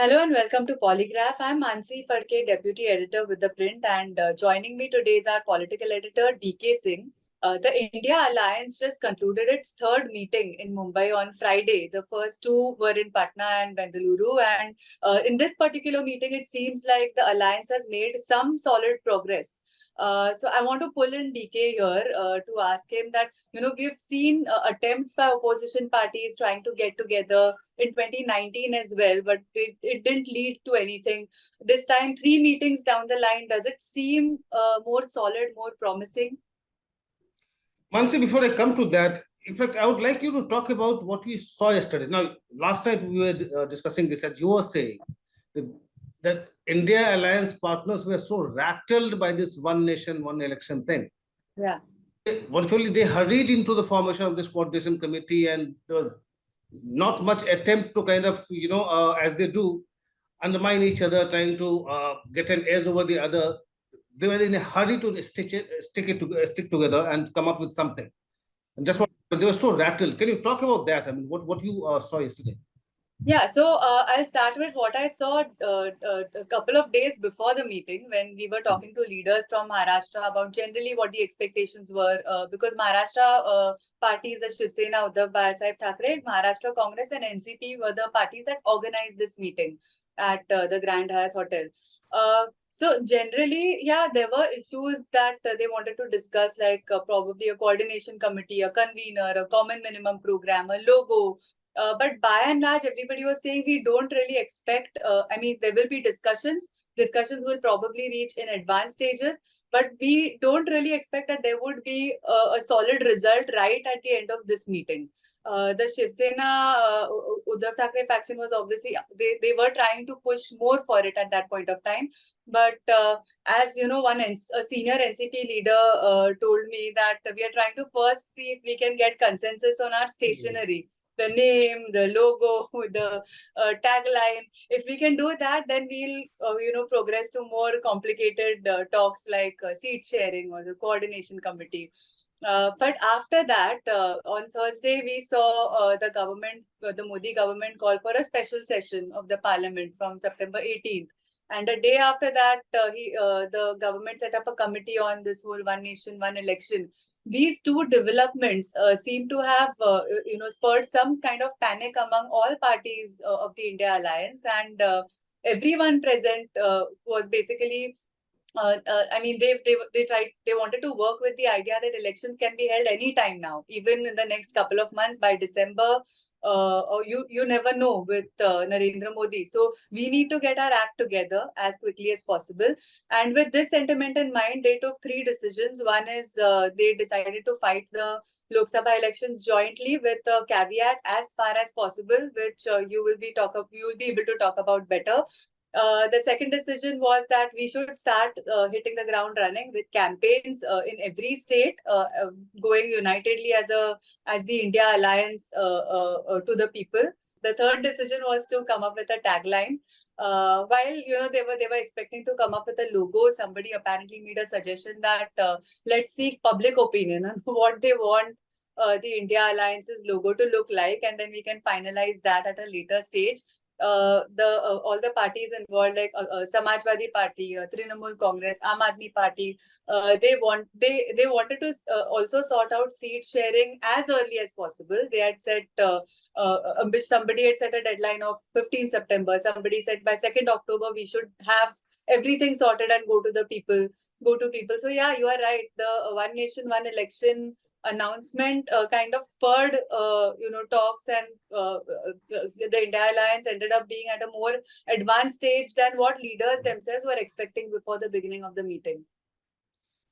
Hello and welcome to PoliGraph. I'm Manasi Phadke, Deputy Editor with ThePrint, and joining me today is our political editor, DK Singh. The India Alliance just concluded its third meeting in Mumbai on Friday. The first two were in Patna and Bengaluru, and in this particular meeting, it seems like the alliance has made some solid progress. So I want to pull in DK here to ask him that, we've seen attempts by opposition parties trying to get together in 2019 as well, but it didn't lead to anything. This time, three meetings down the line, does it seem more solid, more promising? Mansi, before I come to that, in fact, I would like you to talk about what we saw yesterday. Now, last night we were discussing this, as you were saying, that India alliance partners were so rattled by this one nation, one election thing. Yeah. Virtually, they hurried into the formation of this coordination committee, and there was not much attempt to kind of, as they do, undermine each other, trying to get an edge over the other. They were in a hurry to stick together and come up with something. And just what they were so rattled. Can you talk about that? I mean, what you saw yesterday? Yeah, so I'll start with what I saw a couple of days before the meeting when we were talking to leaders from Maharashtra about generally what the expectations were. Because Maharashtra parties, the Shiv Sena, Uddhav Sahib Thackeray, Maharashtra Congress and NCP were the parties that organized this meeting at the Grand Hyatt Hotel. So generally, yeah, there were issues that they wanted to discuss, like probably a coordination committee, a convener, a common minimum program, a logo. But by and large, everybody was saying we don't really expect, there will be discussions. Discussions will probably reach in advanced stages, but we don't really expect that there would be a solid result right at the end of this meeting. The Shiv Sena, Uddhav Thackeray faction was obviously, they were trying to push more for it at that point of time. But as you know, a senior NCP leader told me that we are trying to first see if we can get consensus on our stationery. The name, the logo, the tagline. If we can do that, then we'll, progress to more complicated talks like seat sharing or the coordination committee. But after that, on Thursday, we saw the Modi government call for a special session of the parliament from September 18th. And a day after that, the government set up a committee on this whole one nation, one election. These two developments seem to have, spurred some kind of panic among all parties of the India Alliance, and everyone present was basically. They wanted to work with the idea that elections can be held anytime now, even in the next couple of months by December. Or you never know with Narendra Modi. So we need to get our act together as quickly as possible. And with this sentiment in mind, they took three decisions. One is they decided to fight the Lok Sabha elections jointly with a caveat as far as possible, which you will be able to talk about better. The second decision was that we should start hitting the ground running with campaigns in every state, going unitedly as the India Alliance to the people. The third decision was to come up with a tagline. While they were expecting to come up with a logo, somebody apparently made a suggestion that let's seek public opinion on what they want the India Alliance's logo to look like, and then we can finalize that at a later stage. All the parties involved, like Samajwadi Party, Trinamool Congress, Aam Aadmi Party, they wanted to also sort out seat sharing as early as possible. They had said somebody had set a deadline of 15 September. Somebody said by 2nd October we should have everything sorted and go to people. So yeah, you are right. The one nation, one election announcement kind of spurred talks, and the India Alliance ended up being at a more advanced stage than what leaders themselves were expecting before the beginning of the meeting.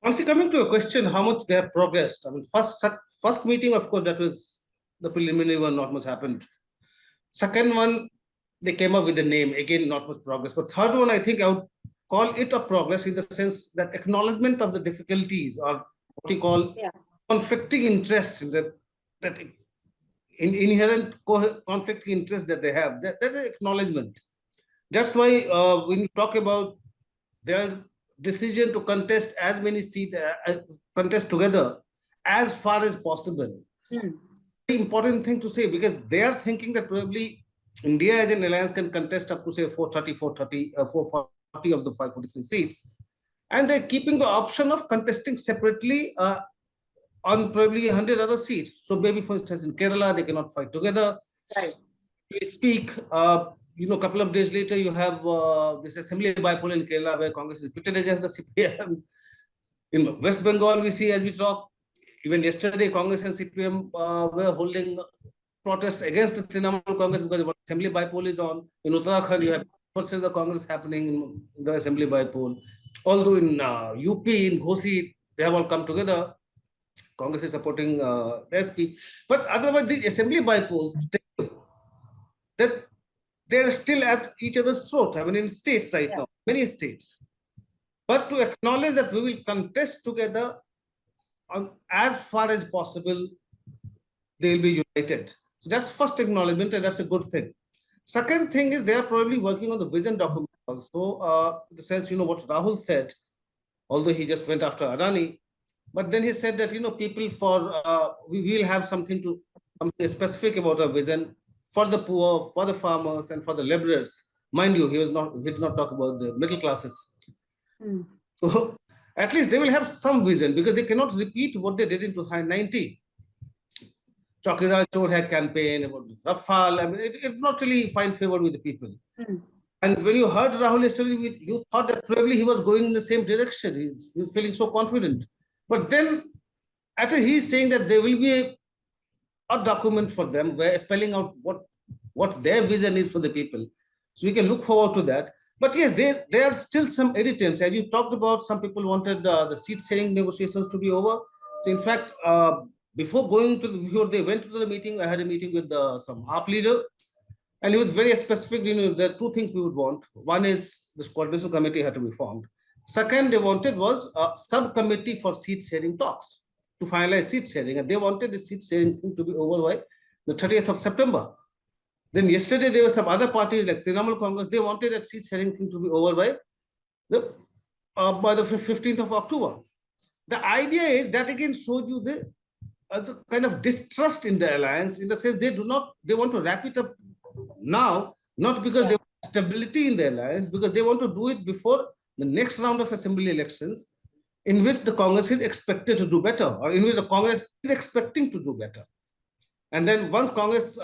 Honestly, coming to a question, how much they have progressed. I mean, first meeting, of course, that was the preliminary one, not much happened. Second one, they came up with the name, again, not much progress. But third one, I think I would call it a progress in the sense that acknowledgement of the difficulties, or what you call conflicting interests, that inherent conflicting interests that they have, that is acknowledgement. That's why when you talk about their decision to contest as many seats, contest together as far as possible. Very important thing to say, because they are thinking that probably India as an alliance can contest up to say 440 of the 543 seats. And they're keeping the option of contesting separately on probably 100 other seats. So maybe, for instance, in Kerala, they cannot fight together. Right. We speak, a couple of days later, you have this assembly bypoll in Kerala where Congress is pitted against the CPM. In West Bengal, we see as we talk, even yesterday, Congress and CPM were holding protests against the Trinamool Congress because the assembly bypoll is on. In Uttarakhand, you have versus the Congress happening in the assembly bypoll. Although in UP, in Ghosi, they have all come together. Congress is supporting the SP. But otherwise, the assembly bypolls, that they're still at each other's throat. I mean, in states right now, many states. But to acknowledge that we will contest together on as far as possible, they will be united. So that's first acknowledgement, and that's a good thing. Second thing is they are probably working on the vision document also. In the sense, what Rahul said, although he just went after Adani, but then he said that people we will have something specific about our vision for the poor, for the farmers, and for the laborers. Mind you, he did not talk about the middle classes. So at least they will have some vision because they cannot repeat what they did in 2019. Chowkidar Chor had campaign about Rafale. I mean, it did not really find favor with the people. And when you heard Rahul yesterday, you thought that probably he was going in the same direction. He was feeling so confident. But then, after he's saying that there will be a document for them where spelling out what their vision is for the people. So we can look forward to that. But yes, there are still some irritants. As you talked about, some people wanted the seat sharing negotiations to be over. So in fact, before they went to the meeting, I had a meeting with some AAP leader, and he was very specific. There are two things we would want. One is this coordination committee had to be formed. Second, they wanted was a subcommittee for seat sharing talks to finalize seat sharing, and they wanted the seat sharing thing to be over by the 30th of September. Then yesterday there were some other parties like Trinamool Congress. They wanted that seat sharing thing to be over by the 15th of October. The idea is that again showed you the kind of distrust in the alliance, in the sense they want to wrap it up now, not because they want stability in the alliance, because they want to do it before the next round of assembly elections, in which the Congress is expected to do better, or in which the Congress is expecting to do better. And then once Congress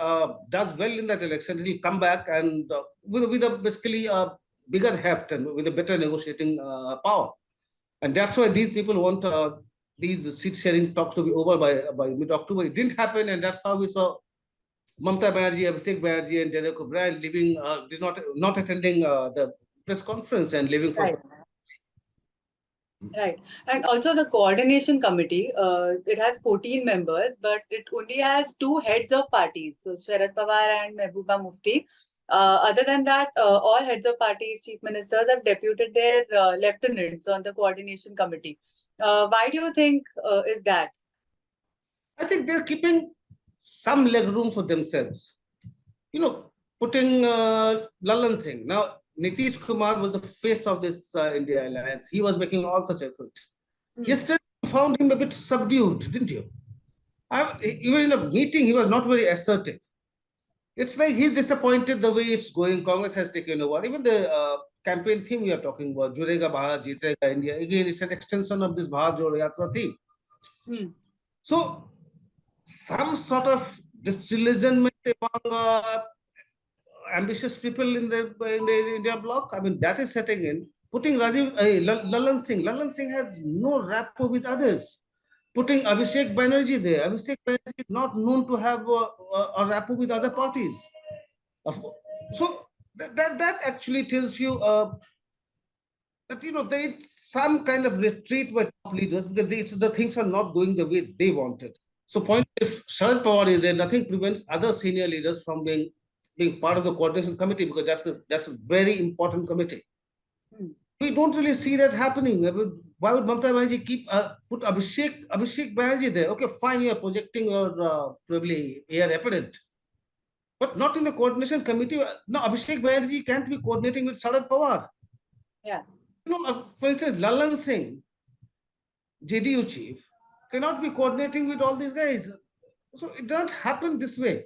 does well in that election, it will come back and with a basically a bigger heft and with a better negotiating power. And that's why these people want these seat sharing talks to be over by mid-October. It didn't happen, and that's how we saw Mamata Banerjee, Abhishek Banerjee, and Derek O'Brien not attending the press conference and leaving for. Right. And also the coordination committee, it has 14 members, but it only has two heads of parties, so Sharad Pawar and Mehbooba Mufti. Other than that, all heads of parties, chief ministers have deputed their lieutenants on the coordination committee. Why do you think is that? I think they're keeping some leg room for themselves. Putting Lalan Singh. Now, Nitish Kumar was the face of this India alliance. He was making all such efforts. Yesterday, you found him a bit subdued, didn't you? Even in a meeting, he was not very assertive. It's like he's disappointed the way it's going. Congress has taken over. Even the campaign theme we are talking about, Jurega Bharat, Jeetega India, again, it's an extension of this Bharat Jodo Yatra theme. So, some sort of disillusionment among ambitious people in the India bloc, I mean, that is setting in. Putting Lalan Singh has no rapport with others. Putting Abhishek Banerjee there, Abhishek Banerjee is not known to have a rapport with other parties. So that actually tells you that there is some kind of retreat by top leaders because the things are not going the way they wanted. So point, if Sharad Pawar is there, nothing prevents other senior leaders from being part of the coordination committee, because that's a very important committee. We don't really see that happening. Why would Mamata Banerjee put Abhishek Banerjee there? Okay, fine, you are projecting your probably heir apparent, but not in the coordination committee. No, Abhishek Banerjee can't be coordinating with Sharad Pawar. Yeah. For instance, Lalan Singh, JDU chief, cannot be coordinating with all these guys. So it doesn't happen this way.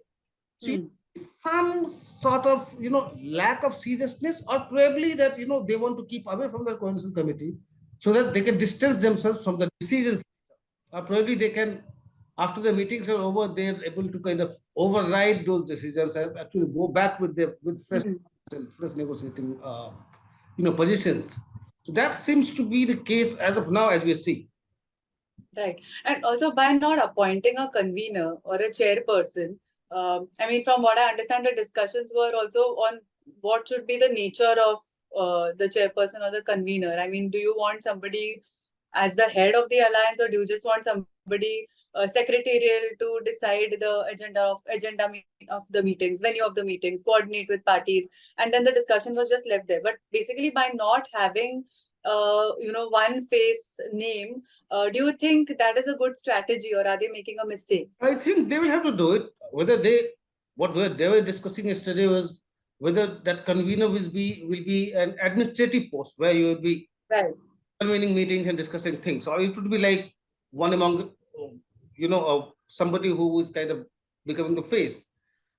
So some sort of lack of seriousness, or probably that they want to keep away from the coalition committee so that they can distance themselves from the decisions, or probably they can, after the meetings are over, they're able to kind of override those decisions and actually go back with fresh Mhm. fresh negotiating positions. So that seems to be the case as of now, as we see. Right. And also by not appointing a convener or a chairperson, I mean, from what I understand, the discussions were also on what should be the nature of the chairperson or the convener. I mean, do you want somebody as the head of the alliance, or do you just want somebody secretarial to decide the of the meetings, venue of the meetings, coordinate with parties, and then the discussion was just left there. But basically, by not having one face name, do you think that is a good strategy, or are they making a mistake? I think they will have to do it. Whether they were discussing yesterday was whether that convener will be an administrative post where you will be Right. convening meetings and discussing things, or it would be like one among somebody who is kind of becoming the face.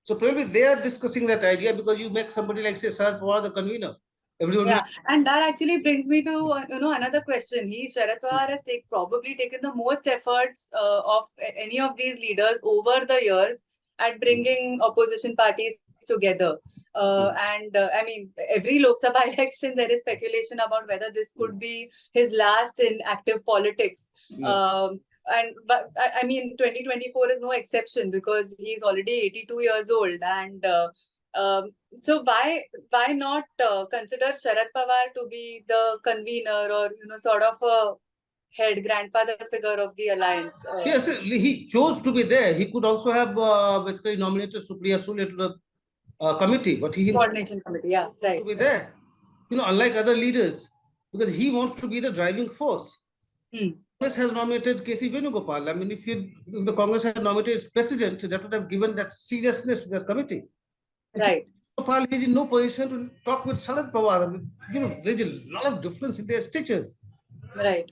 So probably they are discussing that idea, because you make somebody like say Sharad Pawar the convener. Everybody Yeah, and that actually brings me to another question. Sharad Pawar has probably taken the most efforts of any of these leaders over the years at bringing opposition parties together. And I mean, every Lok Sabha election, there is speculation about whether this could be his last in active politics. yeah. But I mean, 2024 is no exception, because he's already 82 years old, and so why not consider Sharad Pawar to be the convener, or sort of a head grandfather figure of the alliance? Yes, he chose to be there. He could also have basically nominated Supriya Sule to the committee, but he himself Coordination committee, yeah, chose to right. be there. Unlike other leaders, because he wants to be the driving force. Hmm. Congress has nominated K.C. Venugopal. I mean, if the Congress had nominated its president, that would have given that seriousness to that committee. Right. Gopal is in no position to talk with Sharad Pawar. I mean, there's a lot of difference in their stitches. Right.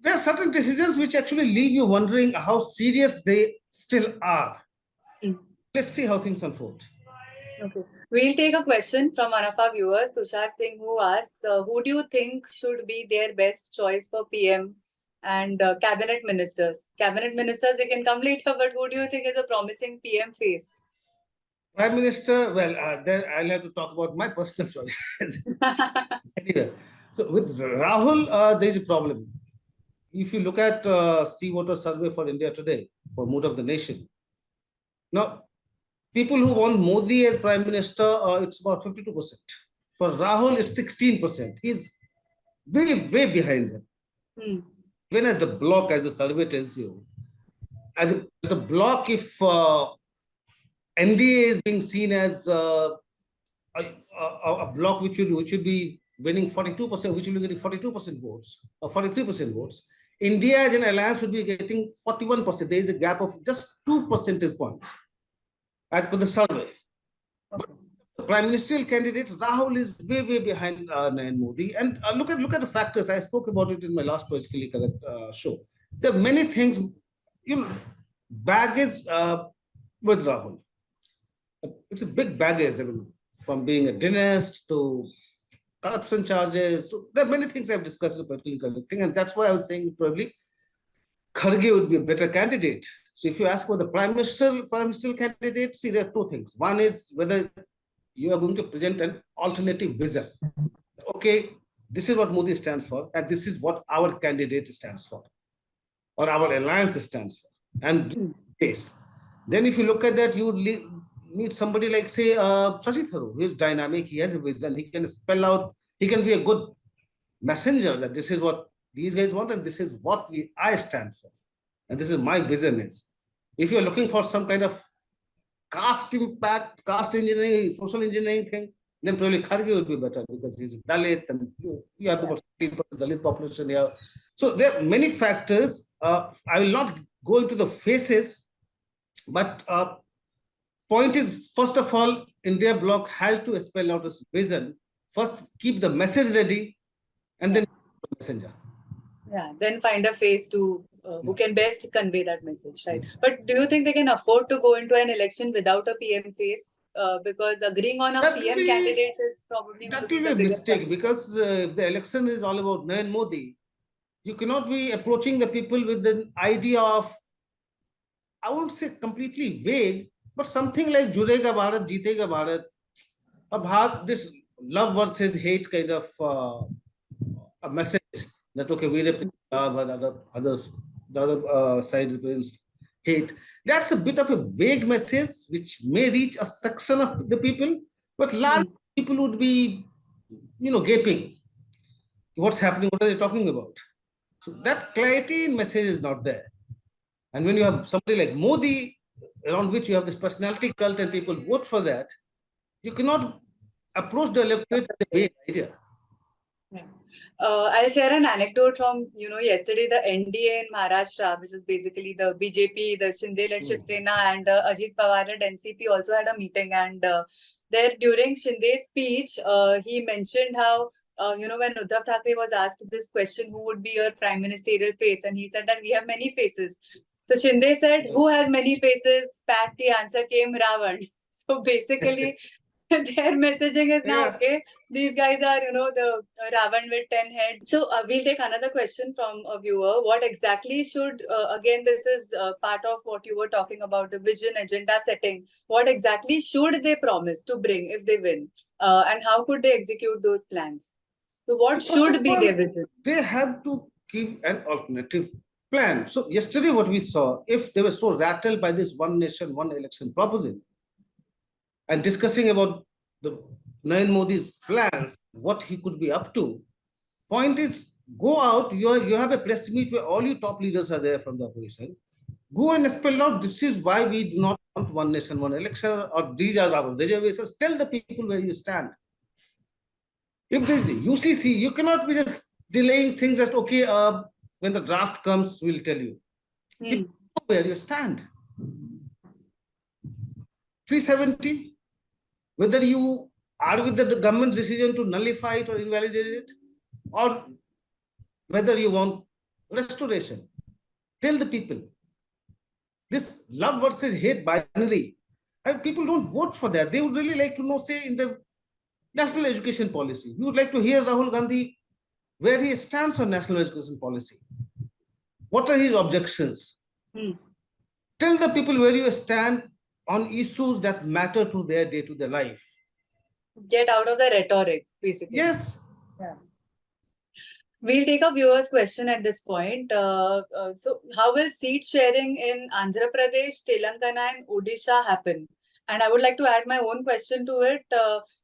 There are certain decisions which actually leave you wondering how serious they still are. Hmm. Let's see how things unfold. Okay. We'll take a question from one of our viewers, Tushar Singh, who asks, who do you think should be their best choice for PM and cabinet ministers? Cabinet ministers, we can come later, but who do you think is a promising PM face? Prime Minister, well, then I'll have to talk about my personal choice. Anyway, so with Rahul, there is a problem. If you look at sea water survey for India today, for mood of the nation, now people who want Modi as prime minister, it's about 52%. For Rahul, it's 16%. He's way behind him. Hmm. Even as the block, as the survey tells you, as a block, if NDA is being seen as a block which would be winning 42%, which will be getting 42% votes or 43% votes. India as an alliance would be getting 41%. There is a gap of just 2 percentage points as per the survey. But the prime ministerial candidate Rahul is way behind Narendra Modi. And look at the factors. I spoke about it in my last politically correct show. There are many things, baggage with Rahul. It's a big baggage. I mean, from being a dentist to corruption charges. There are many things I've discussed in the political thing, and that's why I was saying probably Kharge would be a better candidate. So if you ask for the prime ministerial candidate, see there are two things. One is whether you are going to present an alternative vision. Okay, this is what Modi stands for, and this is what our candidate stands for, or our alliance stands for. And yes, then if you look at that, you would need somebody like say Shashi Tharoor, who is dynamic. He has a vision. He can spell out. He can be a good messenger that this is what these guys want, and this is what I stand for, and this is my vision is. If you're looking for some kind of caste impact, caste engineering, social engineering thing, then probably Kharge would be better, because he's a Dalit, and you have about 15% Dalit population here. So there are many factors. I will not go into the faces, but point is, first of all, India bloc has to spell out its vision. First, keep the message ready, and then messenger. Yeah, then find a face to who can best convey that message, right? But do you think they can afford to go into an election without a PM face? Because agreeing on a That will PM be candidate is probably that maybe will be the a biggest mistake, factor. because if the election is all about Narendra Modi, you cannot be approaching the people with an idea of, I won't say completely vague, but something like Judega Bharat, Jeetega Bharat, this love versus hate kind of a message that, okay, we represent love and the other side represents hate. That's a bit of a vague message which may reach a section of the people, but large people would be, gaping. What's happening? What are they talking about? So that clarity in message is not there. And when you have somebody like Modi, around which you have this personality cult and people vote for that, you cannot approach the electorate with a vague idea. Yeah. I'll share an anecdote from, yesterday, the NDA in Maharashtra, which is basically the BJP, the Shinde-led Shiv Sena, and Ajit Pawar-led NCP also had a meeting. And there, during Shinde's speech, he mentioned how, when Uddhav Thackeray was asked this question, who would be your prime ministerial face? And he said that we have many faces. So Shinde said, who has many faces? Pat, the answer came, Ravan. So basically, their messaging is now, Yeah. okay, these guys are, the Ravan with 10 heads. So we'll take another question from a viewer. What exactly should, again, this is part of what you were talking about, the vision, agenda setting. What exactly should they promise to bring if they win? And how could they execute those plans? So what First of should be all, their vision? they have to give an alternative plan. So yesterday what we saw, if they were so rattled by this one nation, one election proposal and discussing about the Narendra Modi's plans, what he could be up to, point is, go out, you have a press meet where all your top leaders are there from the opposition. Go and spell out, this is why we do not want one nation, one election, or these are our reservations. Tell the people where you stand. If there's the UCC, you cannot be just delaying things that, okay, when the draft comes, we'll tell you. You know where you stand. 370, whether you are with the government's decision to nullify it or invalidate it, or whether you want restoration. Tell the people. This love versus hate binary, and people don't vote for that. They would really like to know, say, in the national education policy. We would like to hear Rahul Gandhi where he stands on national education policy. What are his objections? Tell the people where you stand on issues that matter to their day-to-day life. Get out of the rhetoric, basically. Yes. Yeah. We'll take a viewer's question at this point. So, how will seat sharing in Andhra Pradesh, Telangana, and Odisha happen? And I would like to add my own question to it.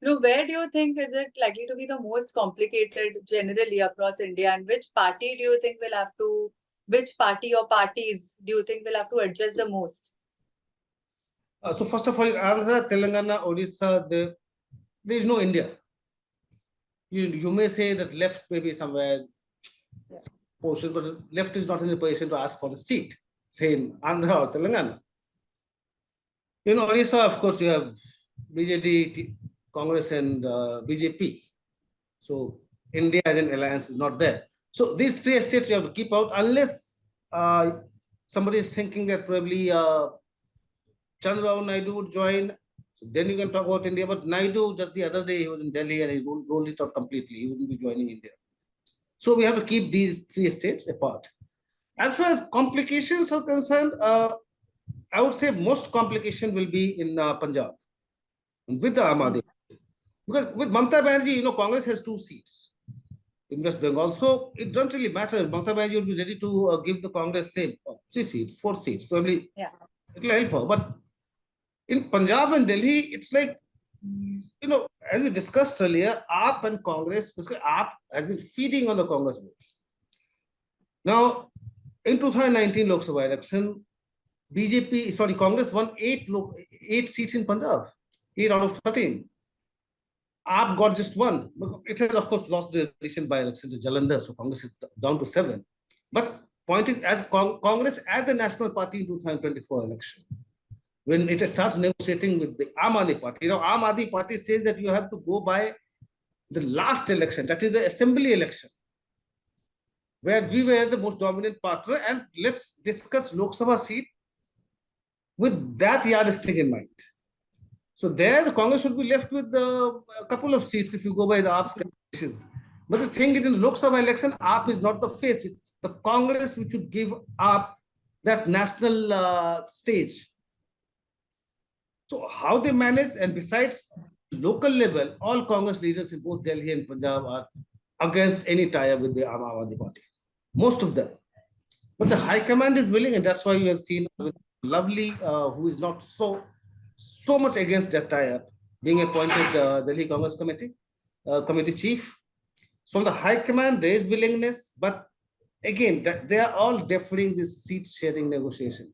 Where do you think is it likely to be the most complicated generally across India, and which party do you think will have to, which party or parties do you think will have to adjust the most? So first of all, Andhra, Telangana, Odisha, there is no India. You may say that left may be somewhere, portion, but left is not in a position to ask for the seat, say in Andhra or Telangana. In Odisha, of course, you have BJD, Congress, and BJP. So India as an alliance is not there. So these three states you have to keep out, unless somebody is thinking that probably Chandrababu Naidu would join. So then you can talk about India. But Naidu, just the other day, he was in Delhi and he rolled it out completely. He wouldn't be joining India. So we have to keep these three states apart. As far as complications are concerned, I would say most complication will be in Punjab with the Aam Aadmi. Because with Mamata Banerjee, Congress has 2 seats in West Bengal. So it doesn't really matter. Mamata Banerjee will be ready to give the Congress, say, 3 seats, 4 seats, probably. Yeah. It will help her. But in Punjab and Delhi, it's like, as we discussed earlier, AAP and Congress, basically AAP has been feeding on the Congress votes. Now, in 2019 Lok Sabha election, Congress won 8 seats in Punjab, 8 out of 13. AAP got just 1. It has, of course, lost the recent by-election to Jalandhar, so Congress is down to 7. But pointing as Congress at the National Party in 2024 election, when it starts negotiating with the Aam Aadmi Party, Aam Aadmi Party says that you have to go by the last election, that is the assembly election. where we were the most dominant partner, and let's discuss Lok Sabha seat with that yardstick in mind. So there, the Congress should be left with a couple of seats if you go by the AAP's calculations. But the thing is, in the Lok Sabha election, AAP is not the face. It's the Congress which should give AAP that national stage. So how they manage, and besides local level, all Congress leaders in both Delhi and Punjab are against any tie-up with the Aam Aadmi Party. Most of them. But the High Command is willing, and that's why you have seen Lovely, who is not so much against that tie-up, being appointed Delhi Congress committee chief. From the High Command, there is willingness, but again, they are all deferring this seat sharing negotiation.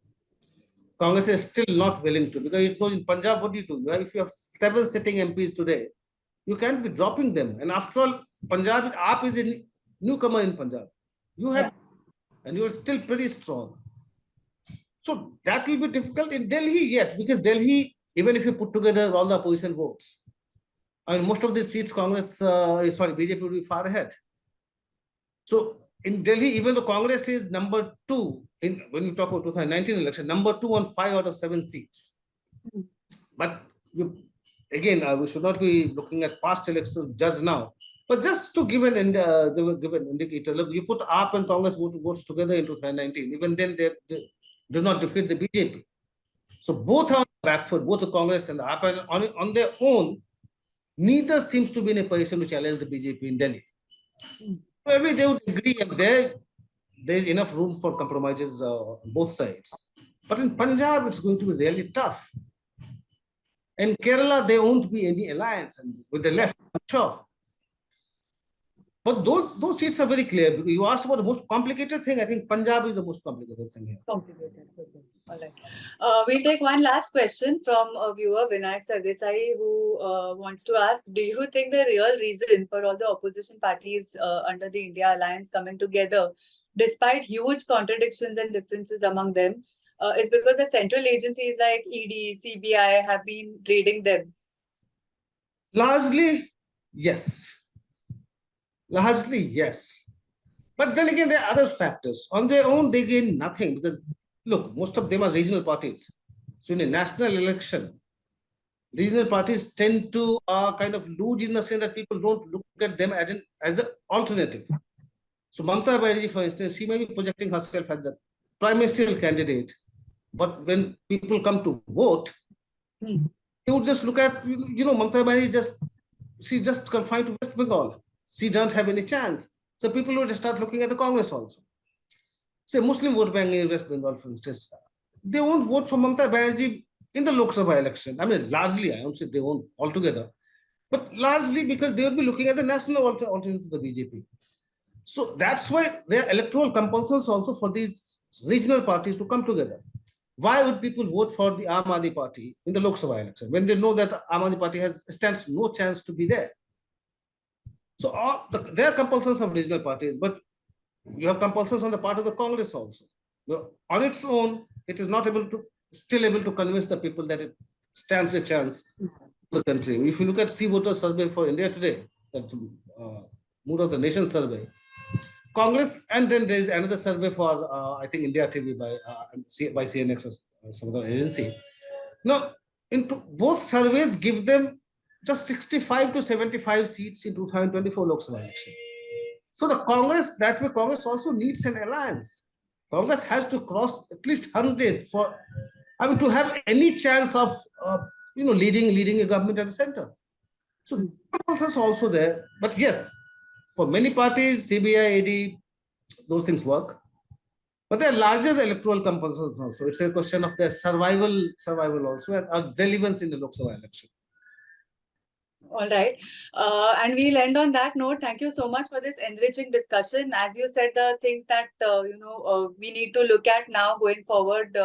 Congress is still not willing to, because you know in Punjab, what do you do? If you have 7 sitting MPs today, you can't be dropping them. And after all, Punjab, AAP is a newcomer in Punjab. You have, and you are still pretty strong. So that will be difficult in Delhi, yes, because Delhi, even if you put together all the opposition votes, I mean, most of these seats, BJP will be far ahead. So in Delhi, even though Congress is number 2 in when we talk about 2019 election, number 2 on 5 out of 7 seats. But again, we should not be looking at past elections just now. But just to give an indicator, look, you put AAP and Congress votes together in 2019. Even then, they do not defeat the BJP. So both are on the back foot, both the Congress and the AAP, on their own, neither seems to be in a position to challenge the BJP in Delhi. Probably they would agree, and there's enough room for compromises on both sides. But in Punjab, it's going to be really tough. In Kerala, there won't be any alliance and with the left, I'm sure. But those seats are very clear. You asked about the most complicated thing. I think Punjab is the most complicated thing here. Complicated. Okay. All right. We'll take one last question from a viewer, Vinayak Sardesai, who wants to ask, do you think the real reason for all the opposition parties under the India Alliance coming together, despite huge contradictions and differences among them, is because the central agencies like ED, CBI have been raiding them? Largely, yes. Largely, yes. But then again, there are other factors. On their own, they gain nothing because, look, most of them are regional parties. So in a national election, regional parties tend to kind of lose in the sense that people don't look at them as the alternative. So Mamata Banerjee, for instance, she may be projecting herself as the prime ministerial candidate. But when people come to vote, they would just look at, Mamata Banerjee she's just confined to West Bengal. She doesn't have any chance. So people would start looking at the Congress also. Say Muslim vote bank in West Bengal, for instance, they won't vote for Mamata Banerjee in the Lok Sabha election. I mean, largely, I won't say they won't altogether, but largely because they will be looking at the national alternative to the BJP. So that's why there are electoral compulsions also for these regional parties to come together. Why would people vote for the Aam Aadmi Party in the Lok Sabha election when they know that Aam Aadmi Party stands no chance to be there? So there are compulsions of regional parties, but you have compulsions on the part of the Congress also. On its own, it is not still able to convince the people that it stands a chance in the country. If you look at See Voter survey for India today, that Mood of the Nation survey, Congress, and then there is another survey for I think India TV by CNX or some other agency. Now, into both surveys give them just 65 to 75 seats in 2024 Lok Sabha election. So the Congress, that way Congress also needs an alliance. Congress has to cross at least 100 to have any chance of leading a government at the center. So the process is also there. But yes, for many parties, CBI, AD, those things work. But there are larger electoral compulsions also. It's a question of their survival also, and relevance in the Lok Sabha election. All right. And we'll end on that note. Thank you so much for this enriching discussion. As you said, the things that, we need to look at now going forward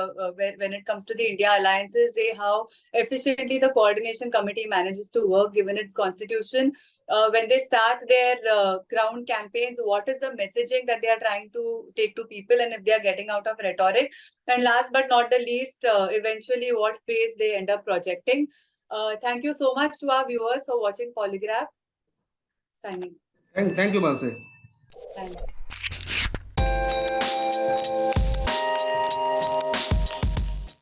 when it comes to the India alliances, how efficiently the coordination committee manages to work given its constitution. When they start their ground campaigns, what is the messaging that they are trying to take to people, and if they are getting out of rhetoric? And last but not the least, eventually what phase they end up projecting. Thank you so much to our viewers for watching PoliGraph. Signing. Thank you, Manasi. Thanks.